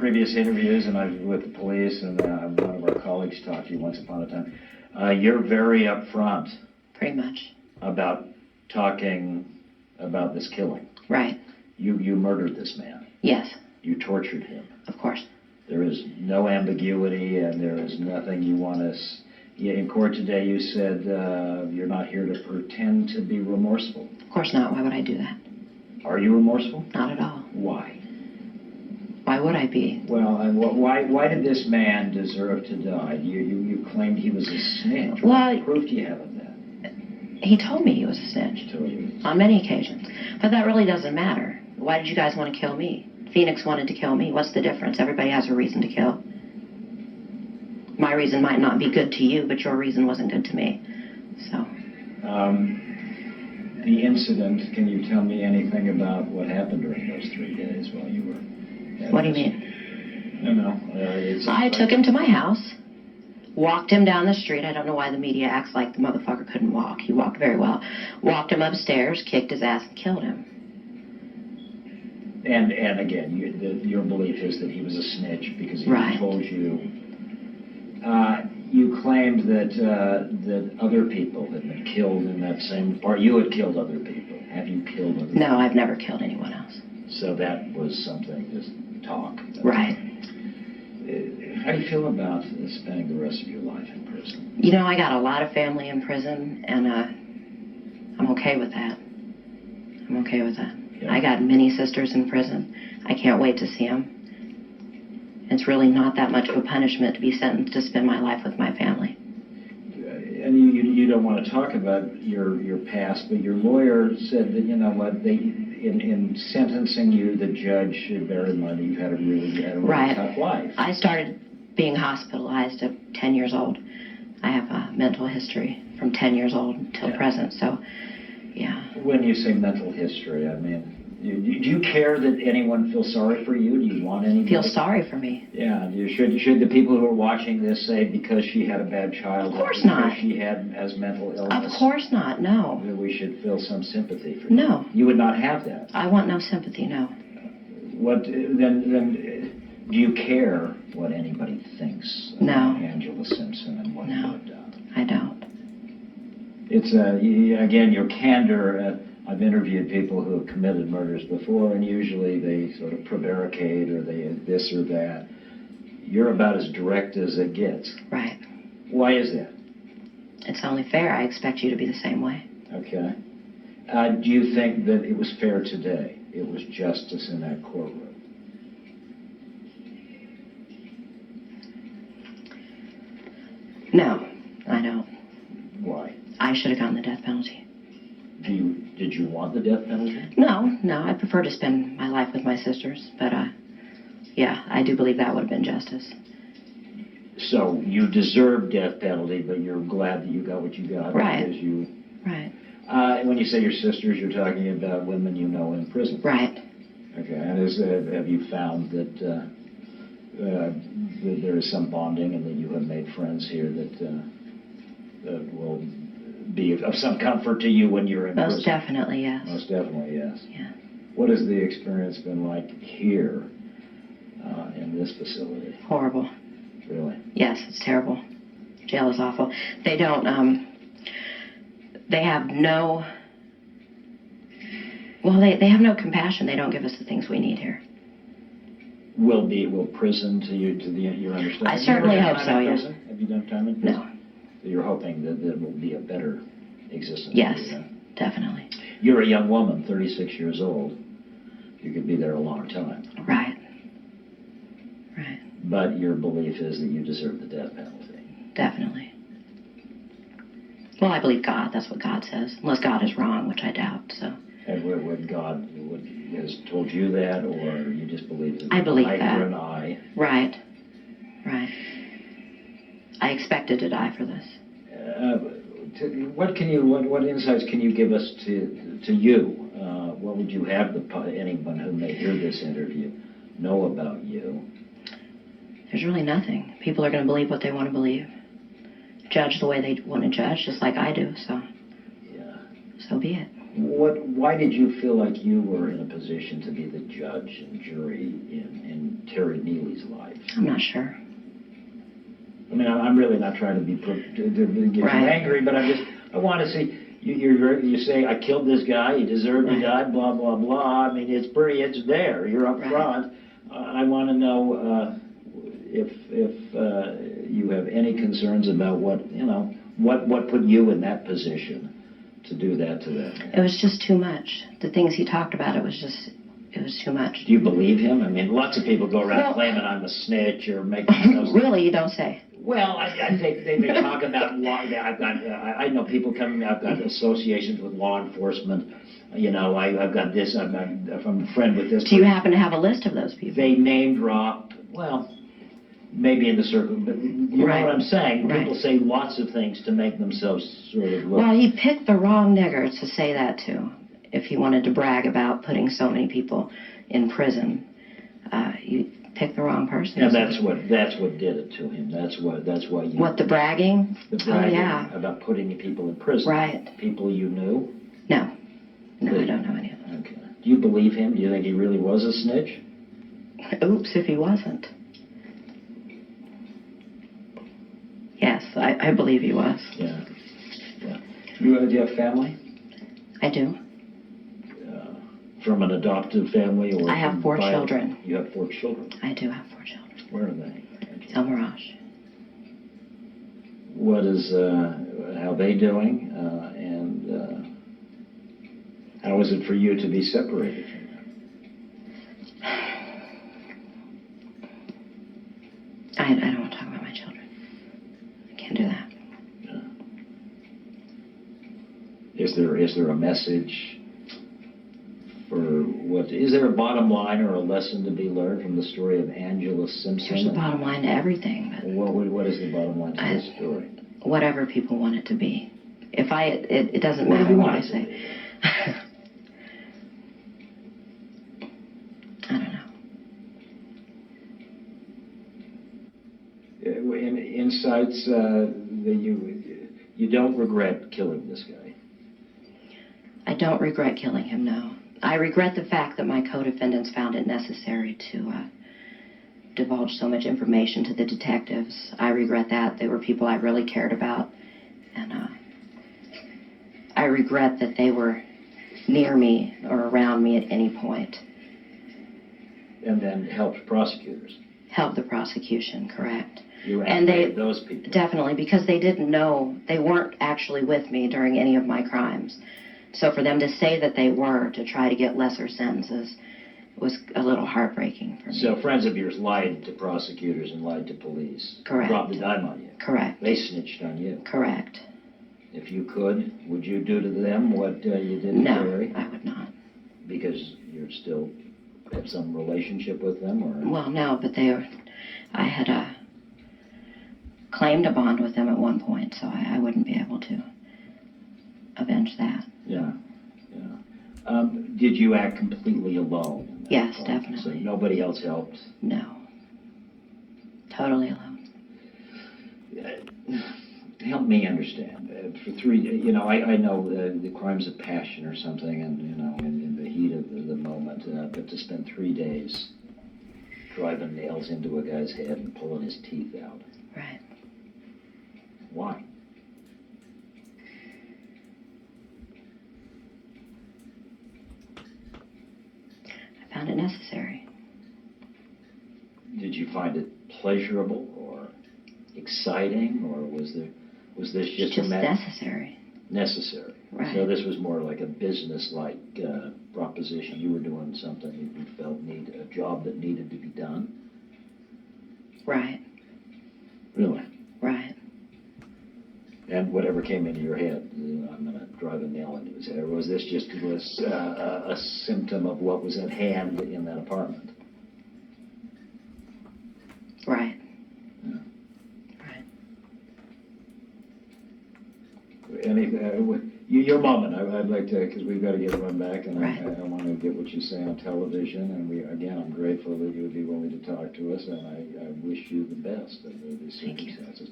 previous interviews, and I've with the police, and one of our colleagues talked to you once upon a time. You're very upfront. Pretty much. About talking about this killing. Right. You murdered this man. Yes. You tortured him. Of course. There is no ambiguity, and there is nothing you want to... In court today, you said you're not here to pretend to be remorseful. Of course not. Why would I do that? Are you remorseful? Not at all. Why? Why would I be? Well, why did this man deserve to die? You claimed he was a snitch. Well, what proof do you have of that? He told me he was a snitch. He told you. On many occasions. But that really doesn't matter. Why did you guys want to kill me? Phoenix wanted to kill me. What's the difference? Everybody has a reason to kill. My reason might not be good to you, but your reason wasn't good to me. So. The incident, can you tell me anything about what happened during those 3 days while you were... What do you mean? No. I took him to my house, walked him down the street. I don't know why the media acts like the motherfucker couldn't walk. He walked very well. Walked him upstairs, kicked his ass, and killed him. And again, your belief is that he was a snitch because he right. told you... you claimed that other people had been killed in that same part. You had killed other people. Have you killed other people? No, I've never killed anyone else. So that was something, just talk. Right. How do you feel about spending the rest of your life in prison? You know, I got a lot of family in prison, and I'm okay with that. I'm okay with that. Yeah. I got many sisters in prison. I can't wait to see them. It's really not that much of a punishment to be sentenced to spend my life with my family. And you don't want to talk about your past, but your lawyer said that, you know what, in sentencing you, the judge should bear in mind that you've had a really right. tough life. I started being hospitalized at 10 years old. I have a mental history from 10 years old until yeah. present, so, yeah. When you say mental history, I mean, do you care that anyone feels sorry for you? Do you want anyone? Feel sorry for me? Yeah. Should the people who are watching this say because she had a bad childhood? Of course not. She has mental illness? Of course not. No. That we should feel some sympathy for you? No. You would not have that. I want no sympathy. No. What then? Do you care what anybody thinks no. about Angela Simpson and what you have done? I don't. It's again your candor. I've interviewed people who have committed murders before, and usually they sort of prevaricate or they this or that. You're about as direct as it gets. Right. Why is that? It's only fair. I expect you to be the same way. Okay. Do you think that it was fair today? It was justice in that courtroom? No, I don't. Why? I should have gotten the death penalty. Did you want the death penalty? No. I prefer to spend my life with my sisters, but yeah, I do believe that would have been justice. So you deserve death penalty, but you're glad that you got what you got. Right. Because you... Right. When you say your sisters, you're talking about women you know in prison. Right. Okay. And have you found that there is some bonding and that you have made friends here that will be of some comfort to you when you're in prison? Most definitely, yes. Most definitely, yes. Yeah. What has the experience been like here in this facility? Horrible. Really? Yes, it's terrible. Jail is awful. They don't, they have no, well, they have no compassion. They don't give us the things we need here. Will prison to your understanding? I certainly hope so, yes. Have you done time in prison? No. You're hoping that there will be a better existence? Yes, definitely. You're a young woman, 36 years old. You could be there a long time. Right. Right. But your belief is that you deserve the death penalty. Definitely. Well, I believe God. That's what God says. Unless God is wrong, which I doubt, so. And what God has told you that, or you just believe that? I believe eye that. for an eye? Right. Right. I expected to die for this. What insights can you give us to you? What would you have anyone who may hear this interview know about you? There's really nothing. People are going to believe what they want to believe. Judge the way they want to judge, just like I do, so. Yeah. So be it. Why did you feel like you were in a position to be the judge and jury in Terry Neely's life? I'm not sure. I mean, I'm really not trying to be to get you Right. angry, but I want to see you say I killed this guy, he deserved to Right. die, blah blah blah. I mean, it's there. You're up Right. front. I want to know if you have any concerns about what put you in that position to do that to them. It was just too much. The things he talked about, it was too much. Do you believe him? I mean, lots of people go around Well- claiming I'm a snitch or making stuff. Really, you don't say. Well, they've been talking about law. I know people coming. I've got associations with law enforcement. You know, I've got this. I'm a friend with this. Do you happen to have a list of those people? They name drop. Well, maybe in the circle, but you Right. know what I'm saying. Right. People say lots of things to make themselves sort of look. Well, he picked the wrong nigger to say that to. If he wanted to brag about putting so many people in prison, you picked the wrong person. And that's what did it to him. That's why you. What, the bragging? The bragging Oh, yeah. about putting people in prison. Right. People you knew. No, I don't know any of them. Okay. Do you believe him? Do you think he really was a snitch? Oops, if he wasn't. Yes, I believe he was. Yeah. Do you have family? I do. From an adoptive family or? I have 4 children. You have 4 children? I do have 4 children. Where are they? El Mirage. What is, how are they doing? And how is it for you to be separated from them? I don't want to talk about my children. I can't do that. Is there a message for what? Is there a bottom line or a lesson to be learned from the story of Angela Simpson? There's a bottom line to everything, but What is the bottom line to this story? whatever people want it to be. It doesn't What do matter you what want I it to say. be? I don't know. In insights that you don't regret killing this guy. I don't regret killing him, no. I regret the fact that my co-defendants found it necessary to divulge so much information to the detectives. I regret that. They were people I really cared about. And I regret that they were near me or around me at any point. And then helped prosecutors. Help the prosecution, correct. You And they- activated those people. Definitely, because they didn't know, they weren't actually with me during any of my crimes. So for them to say that they were to try to get lesser sentences was a little heartbreaking for me. So friends of yours lied to prosecutors and lied to police. Correct. Dropped the dime on you. Correct. They snitched on you. Correct. If you could, would you do to them what you did to No, Terry? I would not. Because you're still have some relationship with them, or? Well, no, but I had claimed a bond with them at one point, so I wouldn't be able to avenge that. Yeah. Did you act completely alone? in that Yes, point? definitely. So nobody else helped? No. Totally alone. Help me understand. For 3, I know the crimes of passion or something, and in the heat of the moment. But to spend 3 days driving nails into a guy's head and pulling his teeth out. Right. Why? I found it necessary. Did you find it pleasurable or exciting, or was this It's just just necessary. necessary? Right. So this was more like a business-like proposition. You were doing something you felt a job that needed to be done. Right. Really. Right. And whatever came into your head, I'm going to drive a nail into his head. Or was this just a symptom of what was at hand in that apartment? Right. Yeah. Right. Your moment. I'd like to, because we've got to run back, and Right. I want to get what you say on television. And I'm grateful that you would be willing to talk to us, and I wish you the best under these Thank you. circumstances.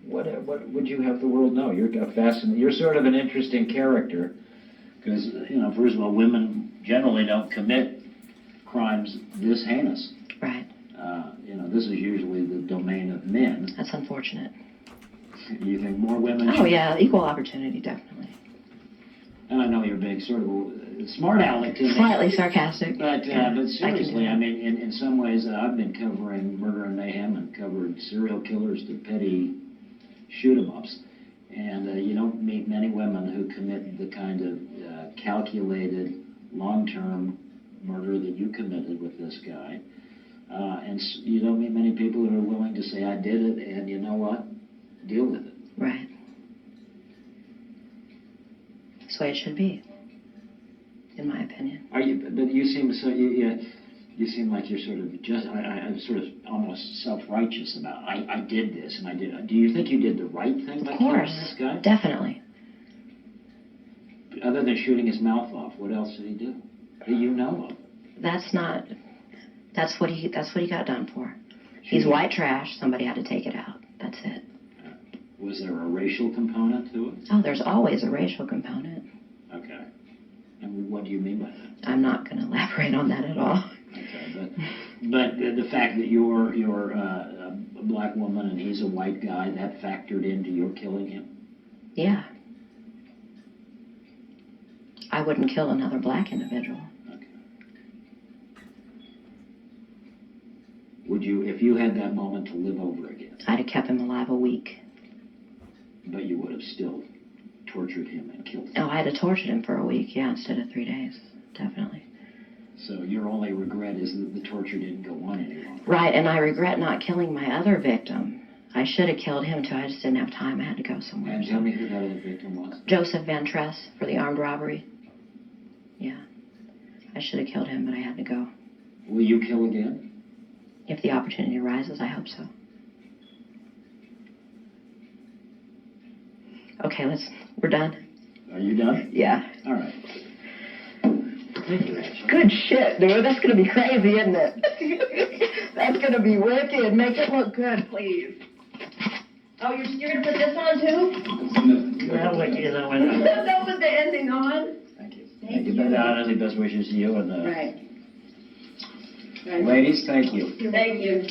What would you have the world know? You're fascinating. You're sort of an interesting character. Because, first of all, women generally don't commit crimes this heinous. Right. This is usually the domain of men. That's unfortunate. You think more women Oh, yeah, equal opportunity, definitely. And I know you're being sort of a smart aleck to me. Slightly sarcastic. But Yeah, seriously, I I can do mean, in some ways, I've been covering murder and mayhem and covered serial killers to petty shoot-em-ups. And you don't meet many women who commit the kind of calculated, long-term murder that you committed with this guy. And you don't meet many people who are willing to say, I did it, and you know what? Deal with it. Right. That's the way it should be, in my opinion. But you seem so, you seem like you're sort of just, I'm sort of almost self-righteous about, I did this, and I did. Do you think you did the right thing by killing this guy? Definitely. Other than shooting his mouth off, what else did he do that you know of? That's what he got done for. He's white trash, somebody had to take it out. That's it. Was there a racial component to it? Oh, there's always a racial component. Okay. And what do you mean by that? I'm not going to elaborate on that at all. Okay, but the fact that you're a black woman and he's a white guy, that factored into your killing him? Yeah. I wouldn't kill another black individual. Okay. Would you, if you had that moment to live over again? I'd have kept him alive a week. But you would have still tortured him and killed him? Oh, I'd have tortured him for a week, yeah, instead of 3 days. Definitely. So your only regret is that the torture didn't go on any longer? Right, and I regret not killing my other victim. I should have killed him too, I just didn't have time, I had to go somewhere. And tell me who that other victim was? Joseph Van Tress for the armed robbery. Yeah. I should have killed him, but I had to go. Will you kill again? If the opportunity arises, I hope so. Okay, we're done. Are you done? Yeah. All right. Thank you, Rachel. Good shit, dude. That's gonna be crazy, isn't it? That's gonna be wicked. Make it look good, please. Oh, you're gonna put this on too? Well, That was the ending on. Thank you. Thank you. Honestly, best wishes to you and Right. ladies, thank you. Thank you.